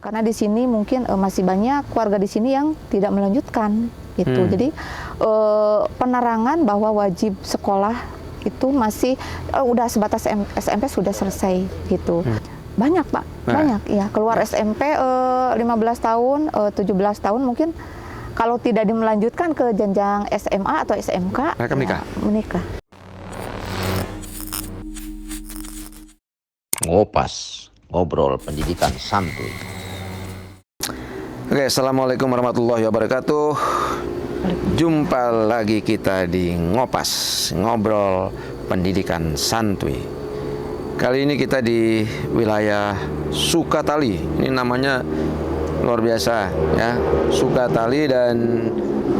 karena di sini mungkin masih banyak keluarga di sini yang tidak melanjutkan gitu. Jadi penerangan bahwa wajib sekolah itu masih udah sebatas SMP sudah selesai gitu. Banyak Pak, banyak ya keluar SMP 15 tahun, 17 tahun mungkin kalau tidak dimelanjutkan ke jenjang SMA atau SMK, mereka menikah. Ya, menikah. Ngopas, ngobrol pendidikan santuy. Oke, assalamualaikum warahmatullahi wabarakatuh. Jumpa lagi kita di Ngopas, ngobrol pendidikan santuy. Kali ini kita di wilayah Sukatali. Ini namanya luar biasa ya, Sukatali, dan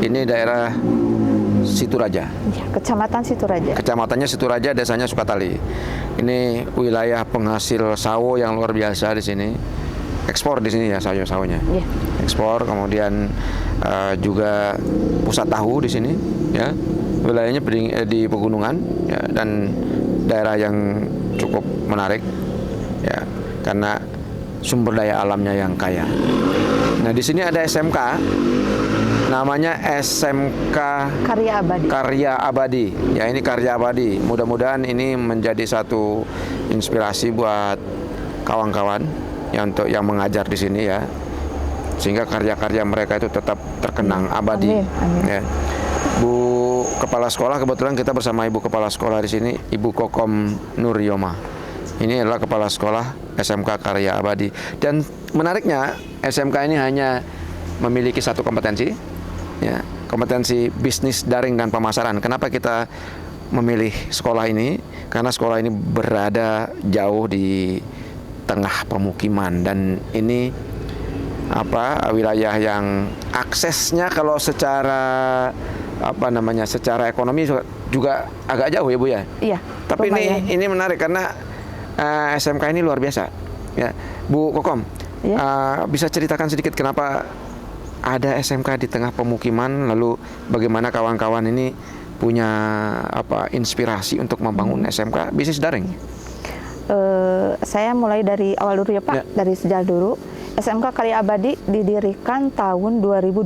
ini daerah Situraja. Ya, Kecamatan Situraja. Kecamatannya Situraja, desanya Sukatali. Ini wilayah penghasil sawo yang luar biasa di sini. Ekspor di sini ya sawonya. Ya. Ekspor, kemudian juga pusat tahu di sini ya. Wilayahnya di pegunungan ya, dan daerah yang cukup menarik ya, karena sumber daya alamnya yang kaya. Nah, di sini ada SMK, namanya SMK Karya Abadi. Ya, ini Karya Abadi. Mudah-mudahan ini menjadi satu inspirasi buat kawan-kawan yang untuk yang mengajar di sini ya, sehingga karya-karya mereka itu tetap terkenang abadi. Amin. Ya. Bu Kepala Sekolah, kebetulan kita bersama Ibu Kepala Sekolah di sini, Ibu Kokom Nuryoma. Ini adalah Kepala Sekolah SMK Karya Abadi. Dan menariknya, SMK ini hanya memiliki satu kompetensi, ya, kompetensi bisnis daring dan pemasaran. Kenapa kita memilih sekolah ini? Karena sekolah ini berada jauh di tengah pemukiman, dan ini wilayah yang aksesnya kalau secara secara ekonomi juga agak jauh ya Bu ya. Iya. Tapi ini menarik karena SMK ini luar biasa. Ya, Bu Kokom, bisa ceritakan sedikit kenapa ada SMK di tengah pemukiman, lalu bagaimana kawan-kawan ini punya inspirasi untuk membangun SMK bisnis daring? Saya mulai dari awal dulu ya Pak, dari sejarah dulu. SMK Karya Abadi didirikan tahun 2012.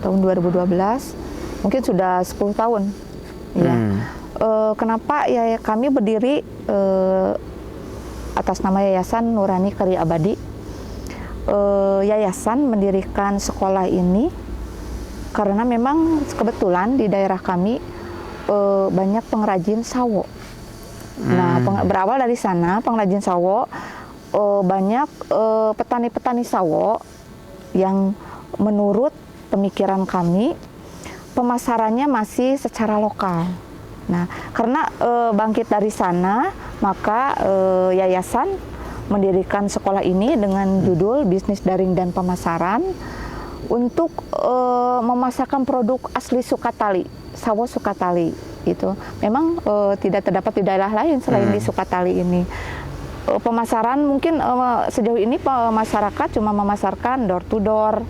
Tahun 2012, mungkin sudah 10 tahun. Ya. Kenapa ya kami berdiri atas nama Yayasan Nurani Karya Abadi. Yayasan mendirikan sekolah ini karena memang kebetulan di daerah kami banyak pengrajin sawo. Nah, berawal dari sana pengrajin sawo, banyak petani-petani sawo yang menurut pemikiran kami pemasarannya masih secara lokal. Nah, karena bangkit dari sana, maka yayasan mendirikan sekolah ini dengan judul Bisnis Daring dan Pemasaran untuk memasarkan produk asli Sukatali, sawo Sukatali. Itu memang tidak terdapat di daerah lain selain di Sukatali ini. Pemasaran mungkin sejauh ini masyarakat cuma memasarkan door to door,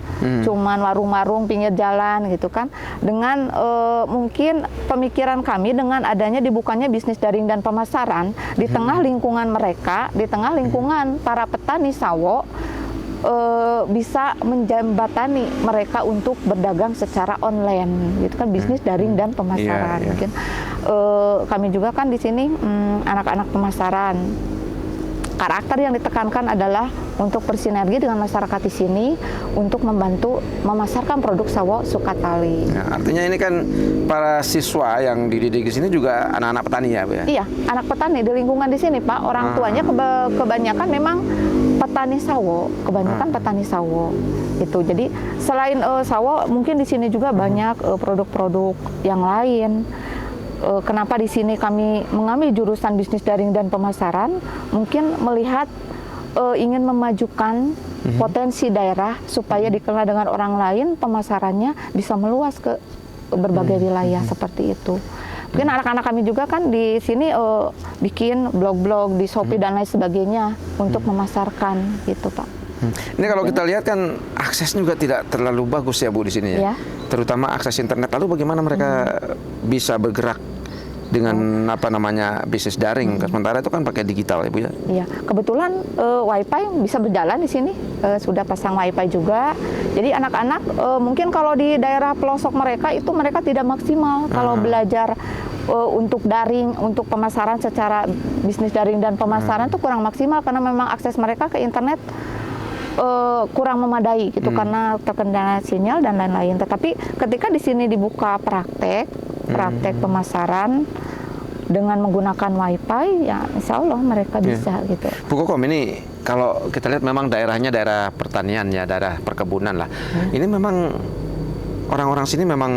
cuman warung-warung pinggir jalan gitu kan. Dengan mungkin pemikiran kami dengan adanya dibukanya bisnis daring dan pemasaran di tengah lingkungan mereka, di tengah lingkungan para petani sawo, bisa menjembatani mereka untuk berdagang secara online, gitu kan, bisnis daring dan pemasaran. Mungkin kami juga kan di sini anak-anak pemasaran. Karakter yang ditekankan adalah untuk bersinergi dengan masyarakat di sini untuk membantu memasarkan produk sawo Sukatali. Nah, artinya ini kan para siswa yang dididik di sini juga anak-anak petani ya, Bu ya? Iya, anak petani di lingkungan di sini, Pak. Orang tuanya kebanyakan memang petani sawo, kebanyakan petani sawo. Itu. Jadi selain sawo, mungkin di sini juga banyak produk-produk yang lain. Kenapa di sini kami mengambil jurusan bisnis daring dan pemasaran? Mungkin melihat ingin memajukan potensi daerah supaya dikenal dengan orang lain, pemasarannya bisa meluas ke berbagai wilayah seperti itu. Mungkin anak-anak kami juga kan di sini bikin blog-blog di Shopee dan lain sebagainya untuk memasarkan gitu, Pak. Ini kalau kita lihat kan aksesnya juga tidak terlalu bagus ya Bu di sini ya. Terutama akses internet. Lalu bagaimana mereka bisa bergerak dengan apa namanya bisnis daring. Sementara itu kan pakai digital ya Bu ya. Iya, kebetulan WiFi bisa berjalan di sini, sudah pasang WiFi juga. Jadi anak-anak mungkin kalau di daerah pelosok mereka itu mereka tidak maksimal kalau belajar untuk daring, untuk pemasaran secara bisnis daring dan pemasaran itu kurang maksimal karena memang akses mereka ke internet kurang memadai gitu karena terkendala sinyal dan lain-lain. Tetapi ketika di sini dibuka praktek pemasaran dengan menggunakan WiFi, ya insya Allah mereka bisa gitu. Bu Kokom, ini kalau kita lihat memang daerahnya daerah pertanian ya, daerah perkebunan lah. Ini memang orang-orang sini memang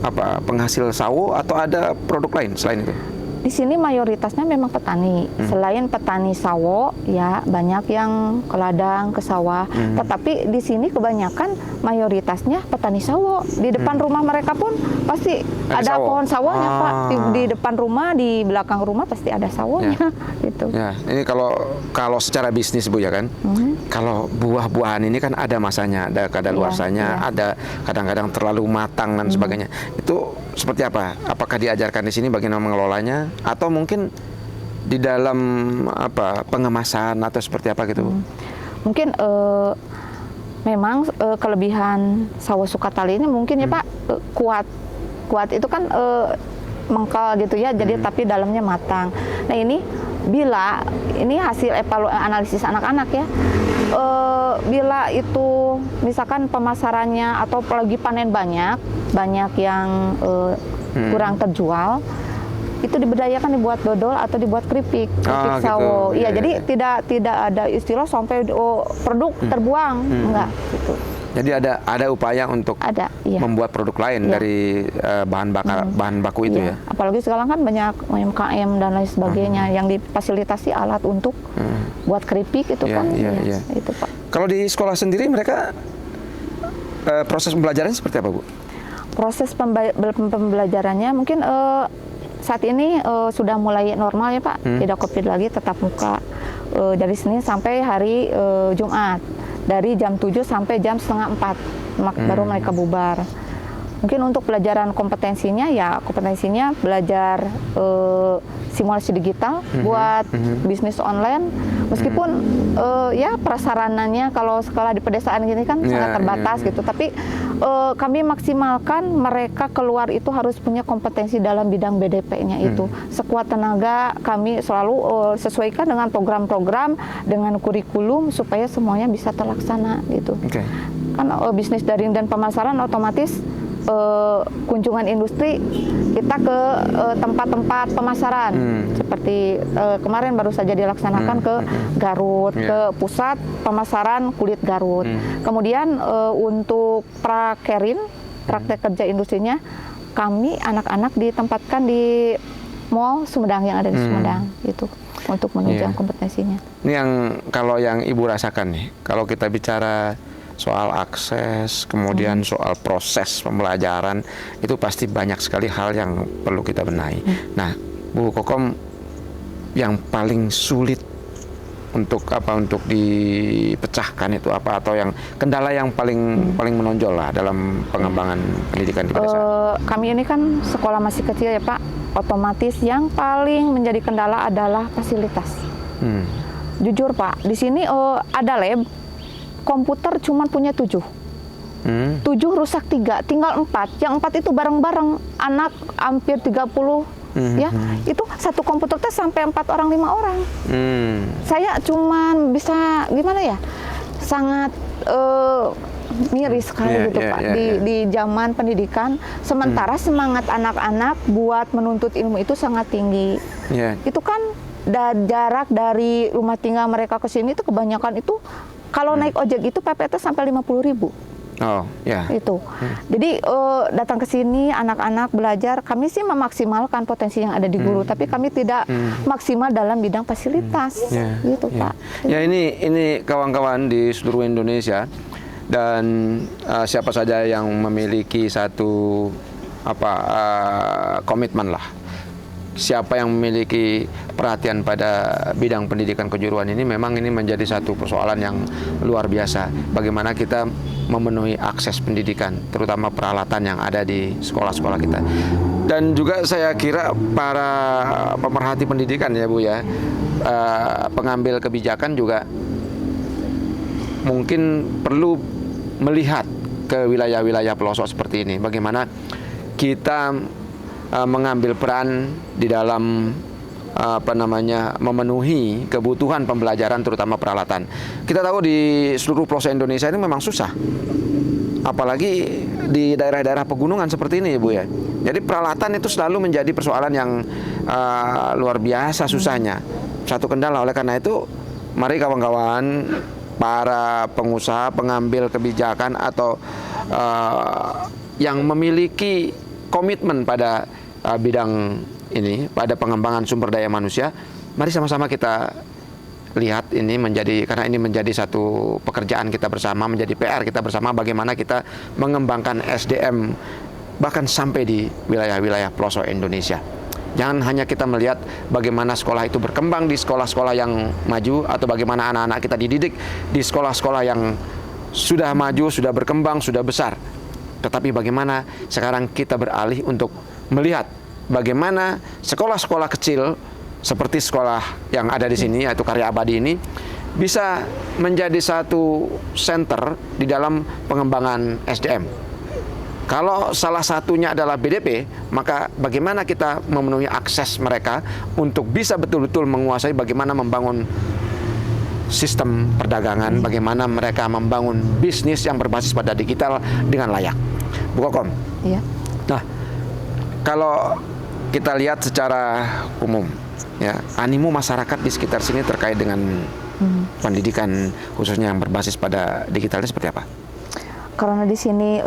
apa penghasil sawo atau ada produk lain selain itu? Di sini mayoritasnya memang petani. Selain petani sawo, ya banyak yang ke ladang, ke sawah. Tetapi di sini kebanyakan mayoritasnya petani sawo. Di depan rumah mereka pun pasti ada sawo. pohon sawonya, Pak. Di depan rumah, di belakang rumah pasti ada sawonya, gitu. Ya, ini kalau secara bisnis Bu ya kan, kalau buah-buahan ini kan ada masanya, ada kadaluarsanya, ada kadang-kadang terlalu matang dan sebagainya. Itu seperti apa? Apakah diajarkan di sini bagaimana mengelolanya, atau mungkin di dalam apa pengemasan atau seperti apa gitu Bu? Mungkin memang kelebihan sawo Sukatali ini mungkin ya Pak kuat itu kan mengkal gitu ya, jadi tapi dalamnya matang. Nah ini bila ini hasil analisis anak-anak ya, bila itu misalkan pemasarannya atau lagi panen banyak yang kurang terjual, itu diberdayakan dibuat dodol atau dibuat keripik sawo. Gitu. Iya, jadi tidak ada istilah sampai produk terbuang, enggak gitu. Jadi ada upaya untuk membuat produk lain dari bahan baku itu ya. Apalagi sekarang kan banyak UMKM dan lain sebagainya yang difasilitasi alat untuk buat keripik itu kan. Itu Pak. Kalau di sekolah sendiri mereka proses pembelajarannya seperti apa Bu? Proses pembelajarannya mungkin saat ini sudah mulai normal ya Pak, tidak COVID lagi, tetap muka dari Senin sampai hari Jumat, dari jam 7 sampai jam setengah 4 baru mereka bubar. Mungkin untuk pelajaran kompetensinya belajar simulasi digital buat bisnis online, meskipun ya prasarananya kalau sekolah di pedesaan gini kan sangat terbatas gitu, tapi kami maksimalkan mereka keluar itu harus punya kompetensi dalam bidang BDP-nya itu. Sekuat tenaga kami selalu sesuaikan dengan program-program, dengan kurikulum supaya semuanya bisa terlaksana gitu. Kan bisnis daring dan pemasaran otomatis kunjungan industri kita ke tempat-tempat pemasaran seperti kemarin baru saja dilaksanakan ke Garut, ke pusat pemasaran kulit Garut. Kemudian untuk prakerin, praktek kerja industrinya, kami anak-anak ditempatkan di Mall Sumedang yang ada di Sumedang gitu untuk menunjang kompetensinya. Ini yang kalau yang Ibu rasakan nih, kalau kita bicara soal akses, kemudian soal proses pembelajaran, itu pasti banyak sekali hal yang perlu kita benahi. Nah, Bu Kokom, yang paling sulit untuk dipecahkan itu apa, atau yang kendala yang paling menonjol lah dalam pengembangan pendidikan di pedesaan? Kami ini kan sekolah masih kecil ya Pak, otomatis yang paling menjadi kendala adalah fasilitas. Jujur Pak, di sini ada lab, komputer cuma punya 7. 7 rusak 3, tinggal 4. Yang 4 itu bareng-bareng, anak hampir 30 ya. Itu satu komputer teh sampai 4 orang 5 orang. Saya cuma bisa gimana ya? Sangat miris sekali gitu Pak di zaman pendidikan, sementara semangat anak-anak buat menuntut ilmu itu sangat tinggi. Itu kan jarak dari rumah tinggal mereka ke sini itu kebanyakan itu kalau naik ojek itu PPT sampai 50.000. Itu. Jadi datang ke sini anak-anak belajar, kami sih memaksimalkan potensi yang ada di guru, tapi kami tidak maksimal dalam bidang fasilitas. Gitu Pak. Ya ini kawan-kawan di seluruh Indonesia dan siapa saja yang memiliki satu komitmen lah siapa yang memiliki perhatian pada bidang pendidikan kejuruan ini, memang ini menjadi satu persoalan yang luar biasa. Bagaimana kita memenuhi akses pendidikan, terutama peralatan yang ada di sekolah-sekolah kita. Dan juga saya kira para pemerhati pendidikan ya Bu ya, pengambil kebijakan juga mungkin perlu melihat ke wilayah-wilayah pelosok seperti ini. Bagaimana kita mengambil peran di dalam memenuhi kebutuhan pembelajaran, terutama peralatan. Kita tahu di seluruh pelosok Indonesia ini memang susah, apalagi di daerah-daerah pegunungan seperti ini ya Bu ya. Jadi peralatan itu selalu menjadi persoalan yang luar biasa susahnya, satu kendala. Oleh karena itu, mari kawan-kawan, para pengusaha, pengambil kebijakan atau yang memiliki komitmen pada bidang ini, pada pengembangan sumber daya manusia, mari sama-sama kita lihat ini karena ini menjadi satu pekerjaan kita bersama, menjadi PR kita bersama, bagaimana kita mengembangkan SDM bahkan sampai di wilayah-wilayah pelosok Indonesia. Jangan hanya kita melihat bagaimana sekolah itu berkembang di sekolah-sekolah yang maju, atau bagaimana anak-anak kita dididik di sekolah-sekolah yang sudah maju, sudah berkembang, sudah besar. Tetapi bagaimana sekarang kita beralih untuk melihat bagaimana sekolah-sekolah kecil seperti sekolah yang ada di sini, yaitu Karya Abadi ini, bisa menjadi satu center di dalam pengembangan SDM. Kalau salah satunya adalah BDP, maka bagaimana kita memenuhi akses mereka untuk bisa betul-betul menguasai bagaimana membangun sistem perdagangan, bagaimana mereka membangun bisnis yang berbasis pada digital dengan layak. Bu Kokom. Iya. Nah, kalau kita lihat secara umum, ya, animo masyarakat di sekitar sini terkait dengan pendidikan khususnya yang berbasis pada digitalnya seperti apa? Karena di sini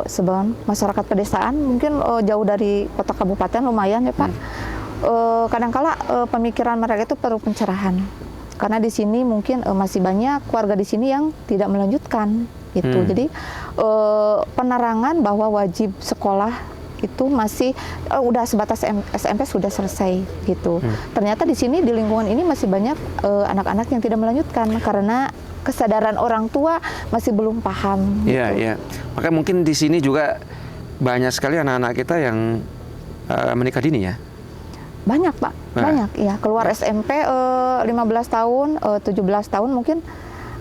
sebagian masyarakat pedesaan mungkin jauh dari kota kabupaten lumayan ya Pak. Kadangkala pemikiran mereka itu perlu pencerahan. Karena di sini mungkin masih banyak keluarga di sini yang tidak melanjutkan gitu. Jadi penerangan bahwa wajib sekolah itu masih udah sebatas SMP sudah selesai gitu. Ternyata di sini di lingkungan ini masih banyak anak-anak yang tidak melanjutkan karena kesadaran orang tua masih belum paham. Iya, gitu. iya. Makanya mungkin di sini juga banyak sekali anak-anak kita yang menikah dini ya. Banyak Pak, banyak ya. Keluar SMP 15 tahun, 17 tahun mungkin,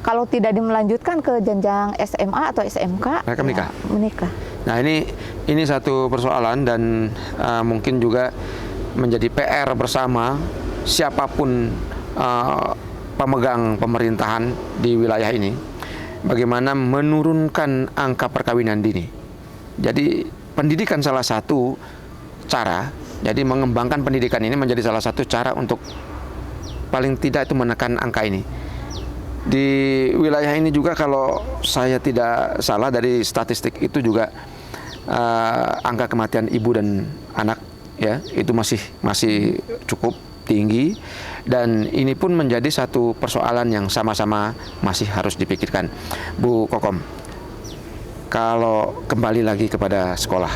kalau tidak dimelanjutkan ke jenjang SMA atau SMK, mereka menikah. Ya, menikah. Nah ini satu persoalan dan mungkin juga menjadi PR bersama siapapun pemegang pemerintahan di wilayah ini, bagaimana menurunkan angka perkawinan dini. Jadi pendidikan salah satu cara, jadi mengembangkan pendidikan ini menjadi salah satu cara untuk paling tidak itu menekan angka ini. Di wilayah ini juga kalau saya tidak salah dari statistik itu juga angka kematian ibu dan anak ya itu masih cukup tinggi, dan ini pun menjadi satu persoalan yang sama-sama masih harus dipikirkan. Bu Kokom, kalau kembali lagi kepada sekolah,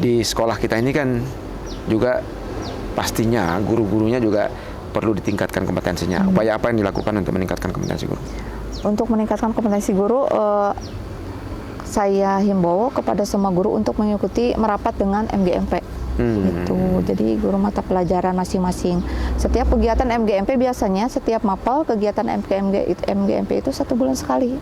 di sekolah kita ini kan juga pastinya guru-gurunya juga perlu ditingkatkan kompetensinya. Upaya apa yang dilakukan untuk meningkatkan kompetensi guru? Untuk meningkatkan kompetensi guru, saya himbau kepada semua guru untuk mengikuti merapat dengan MGMP. Gitu. Jadi guru mata pelajaran masing-masing. Setiap kegiatan MGMP biasanya setiap mapel kegiatan MGMP itu 1 bulan sekali.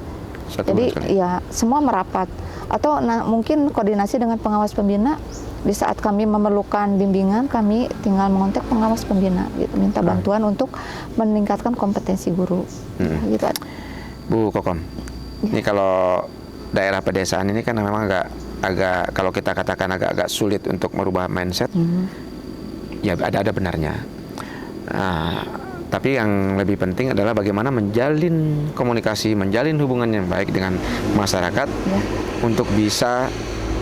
Jadi ya semua merapat atau mungkin koordinasi dengan pengawas pembina. Di saat kami memerlukan bimbingan, kami tinggal mengontak pengawas pembina, gitu, minta bantuan untuk meningkatkan kompetensi guru. Gitu. Bu Kokom, ini kalau daerah pedesaan ini kan memang agak kalau kita katakan agak sulit untuk merubah mindset. Ya ada benarnya. Tapi yang lebih penting adalah bagaimana menjalin komunikasi, menjalin hubungan yang baik dengan masyarakat untuk bisa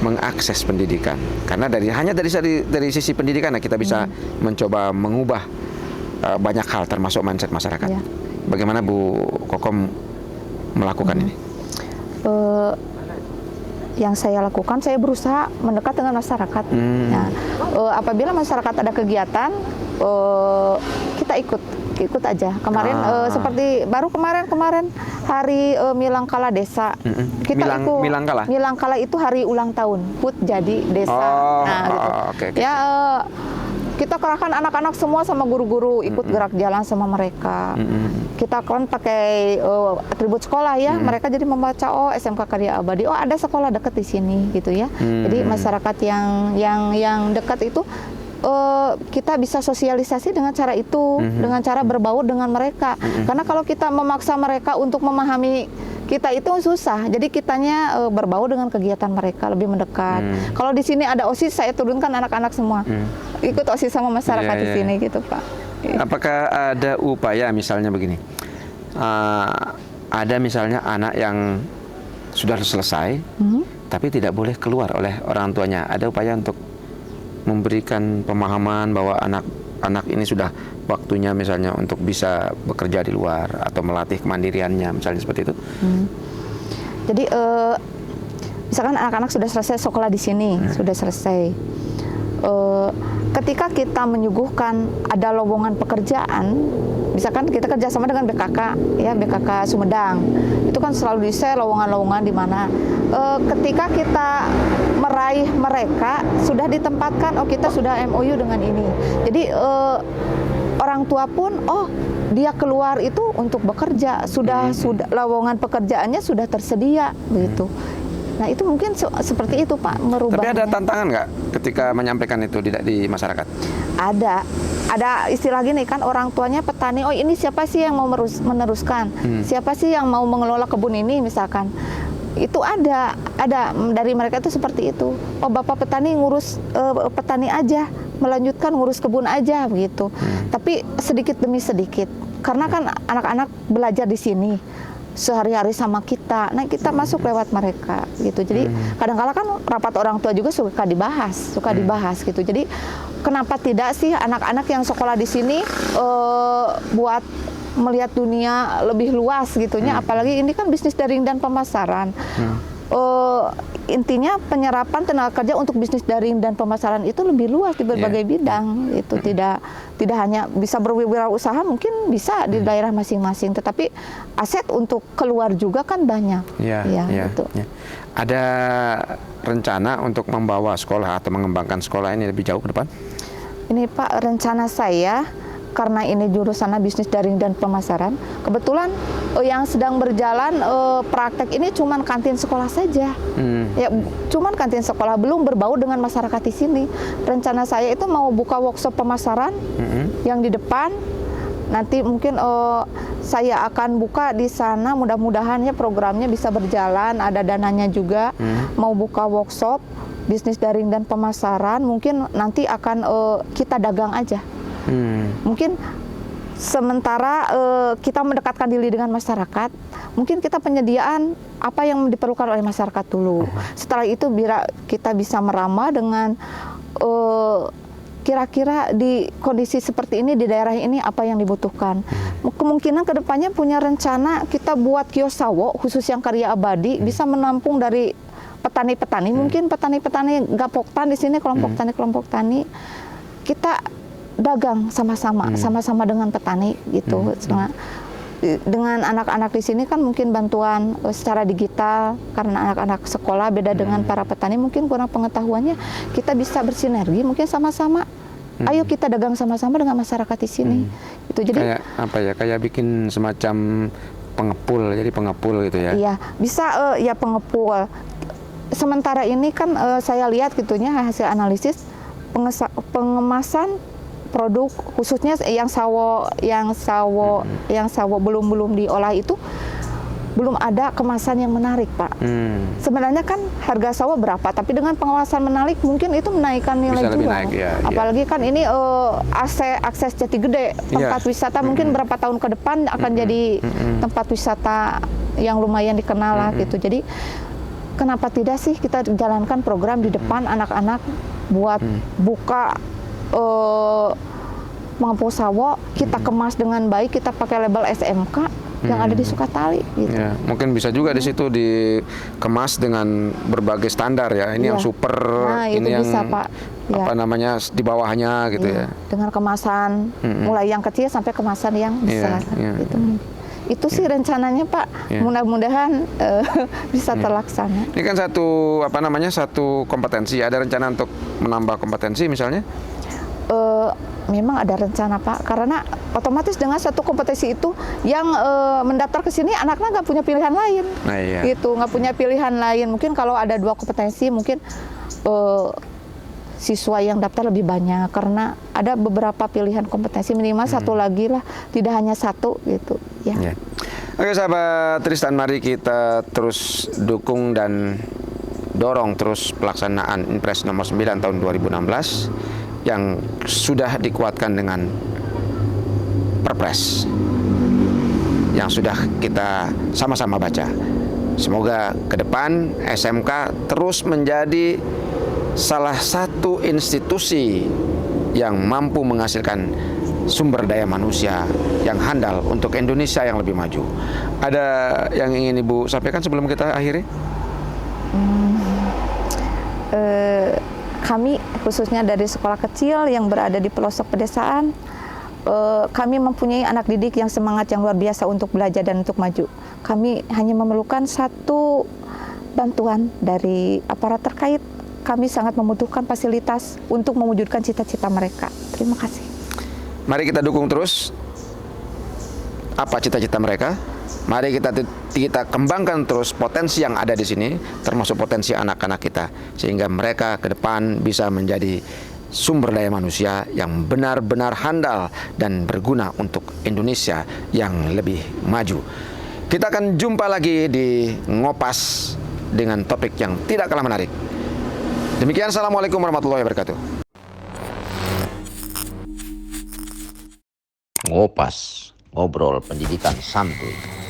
mengakses pendidikan. Karena hanya dari sisi pendidikan kita bisa mencoba mengubah banyak hal termasuk mindset masyarakat. Bagaimana Bu Kokom melakukan ini? yang saya lakukan, saya berusaha mendekat dengan masyarakat. Nah, apabila masyarakat ada kegiatan, kita ikut aja. Kemarin seperti baru kemarin hari Milangkala Desa, kita ikut. Milangkala itu hari ulang tahun HUT jadi desa. Gitu. Okay. Ya. Kita kerahkan anak-anak semua sama guru-guru ikut gerak jalan sama mereka. Kita kan pakai atribut sekolah ya. Mereka jadi membaca SMK Karya Abadi. Ada sekolah dekat di sini gitu ya. Jadi masyarakat yang dekat itu kita bisa sosialisasi dengan cara itu, dengan cara berbaur dengan mereka. Karena kalau kita memaksa mereka untuk memahami kita itu susah. Jadi kitanya berbaur dengan kegiatan mereka, lebih mendekat. Kalau di sini ada OSIS, saya turunkan anak-anak semua ikut OSIS sama masyarakat di sini gitu, Pak. Apakah ada upaya misalnya begini? Ada misalnya anak yang sudah selesai, tapi tidak boleh keluar oleh orang tuanya. Ada upaya untuk memberikan pemahaman bahwa anak ini sudah waktunya misalnya untuk bisa bekerja di luar atau melatih kemandiriannya, misalnya seperti itu. Jadi misalkan anak-anak sudah selesai sekolah di sini, sudah selesai. Ketika kita menyuguhkan ada lowongan pekerjaan, misalkan kita kerjasama dengan BKK, ya BKK Sumedang, itu kan selalu di-share lowongan-lowongan di mana. Ketika kita meraih mereka, sudah ditempatkan, kita sudah MOU dengan ini. Jadi orang tua pun, dia keluar itu untuk bekerja, sudah lowongan pekerjaannya sudah tersedia, begitu. Nah itu mungkin seperti itu Pak, merubahnya. Tapi ada tantangan nggak ketika menyampaikan itu di masyarakat? Ada istilah gini kan, orang tuanya petani, ini siapa sih yang mau meneruskan? Siapa sih yang mau mengelola kebun ini misalkan? Itu ada dari mereka itu seperti itu. Bapak petani ngurus petani aja, melanjutkan ngurus kebun aja begitu. Tapi sedikit demi sedikit, karena kan anak-anak belajar di sini sehari-hari sama kita. Nah, kita masuk lewat mereka gitu. Jadi kadang-kala kan rapat orang tua juga suka dibahas gitu. Jadi kenapa tidak sih anak-anak yang sekolah di sini buat melihat dunia lebih luas gitunya, apalagi ini kan bisnis daring dan pemasaran. Intinya penyerapan tenaga kerja untuk bisnis daring dan pemasaran itu lebih luas di berbagai bidang. Itu tidak hanya bisa berwirausaha, mungkin bisa di daerah masing-masing, tetapi aset untuk keluar juga kan banyak. Gitu. Ada rencana untuk membawa sekolah atau mengembangkan sekolah ini lebih jauh ke depan? Ini Pak, rencana saya, karena ini jurusannya bisnis daring dan pemasaran, kebetulan yang sedang berjalan praktek ini cuman kantin sekolah saja. Ya, cuman kantin sekolah, belum berbaur dengan masyarakat di sini. Rencana saya itu mau buka workshop pemasaran yang di depan. Nanti mungkin saya akan buka di sana, mudah-mudahan ya programnya bisa berjalan, ada dananya juga. Mau buka workshop bisnis daring dan pemasaran, mungkin nanti akan kita dagang aja. Mungkin sementara kita mendekatkan diri dengan masyarakat, mungkin kita penyediaan apa yang diperlukan oleh masyarakat dulu. Setelah itu kita bisa merambah dengan kira-kira di kondisi seperti ini di daerah ini apa yang dibutuhkan. Kemungkinan kedepannya punya rencana kita buat kios sawo khusus yang karya abadi, bisa menampung dari petani-petani, mungkin petani-petani gapoktan di sini, kelompok tani, kita dagang sama-sama dengan petani gitu. Dengan anak-anak di sini kan mungkin bantuan secara digital, karena anak-anak sekolah beda dengan para petani, mungkin kurang pengetahuannya, kita bisa bersinergi mungkin sama-sama. Ayo kita dagang sama-sama dengan masyarakat di sini. Itu jadi kayak bikin semacam pengepul, jadi pengepul gitu ya. Iya, bisa ya pengepul. Sementara ini kan saya lihat gitunya hasil analisis pengemasan produk khususnya yang sawo belum diolah itu belum ada kemasan yang menarik, Pak. Sebenarnya kan harga sawo berapa, tapi dengan pengawasan menarik mungkin itu menaikkan nilai jual. Apalagi kan ini akses Jati Gede, tempat wisata mungkin berapa tahun ke depan akan jadi tempat wisata yang lumayan dikenal lah gitu. Jadi kenapa tidak sih kita jalankan program di depan anak-anak buat buka mengepul sawo, kita kemas dengan baik, kita pakai label SMK, yang ada di Sukatali gitu. Ya, mungkin bisa juga di situ dikemas dengan berbagai standar ya. Ini yang Iya. super, Nah, itu ini yang bisa, Pak. Ya. apa namanya di bawahnya gitu Iya, ya. dengan kemasan mulai yang kecil sampai kemasan yang besar. iya. Itu sih rencananya, Pak. Iya. Mudah-mudahan bisa terlaksana. Ini kan satu apa namanya satu kompetensi. Ada rencana untuk menambah kompetensi misalnya? Memang ada rencana, Pak, karena otomatis dengan satu kompetensi itu yang mendaftar ke sini anaknya nggak punya pilihan lain. Nah, iya. Gitu, nggak punya pilihan lain. Mungkin kalau ada 2 kompetensi mungkin siswa yang daftar lebih banyak karena ada beberapa pilihan kompetensi, minimal satu lagi lah, tidak hanya satu gitu ya. Ya. Oke sahabat Tristan, mari kita terus dukung dan dorong terus pelaksanaan Impres nomor 9 tahun 2016 yang sudah dikuatkan dengan Perpres yang sudah kita sama-sama baca. Semoga ke depan SMK terus menjadi salah satu institusi yang mampu menghasilkan sumber daya manusia yang handal untuk Indonesia yang lebih maju. Ada yang ingin Ibu sampaikan sebelum kita akhiri? Kami khususnya dari sekolah kecil yang berada di pelosok pedesaan, kami mempunyai anak didik yang semangat yang luar biasa untuk belajar dan untuk maju. Kami hanya memerlukan satu bantuan dari aparat terkait. Kami sangat membutuhkan fasilitas untuk mewujudkan cita-cita mereka. Terima kasih. Mari kita dukung terus apa cita-cita mereka. Mari kita kembangkan terus potensi yang ada di sini, termasuk potensi anak-anak kita, sehingga mereka ke depan bisa menjadi sumber daya manusia yang benar-benar handal dan berguna untuk Indonesia yang lebih maju. Kita akan jumpa lagi di Ngopas dengan topik yang tidak kalah menarik. Demikian, assalamualaikum warahmatullahi wabarakatuh. Ngopas, ngobrol pendidikan santuy.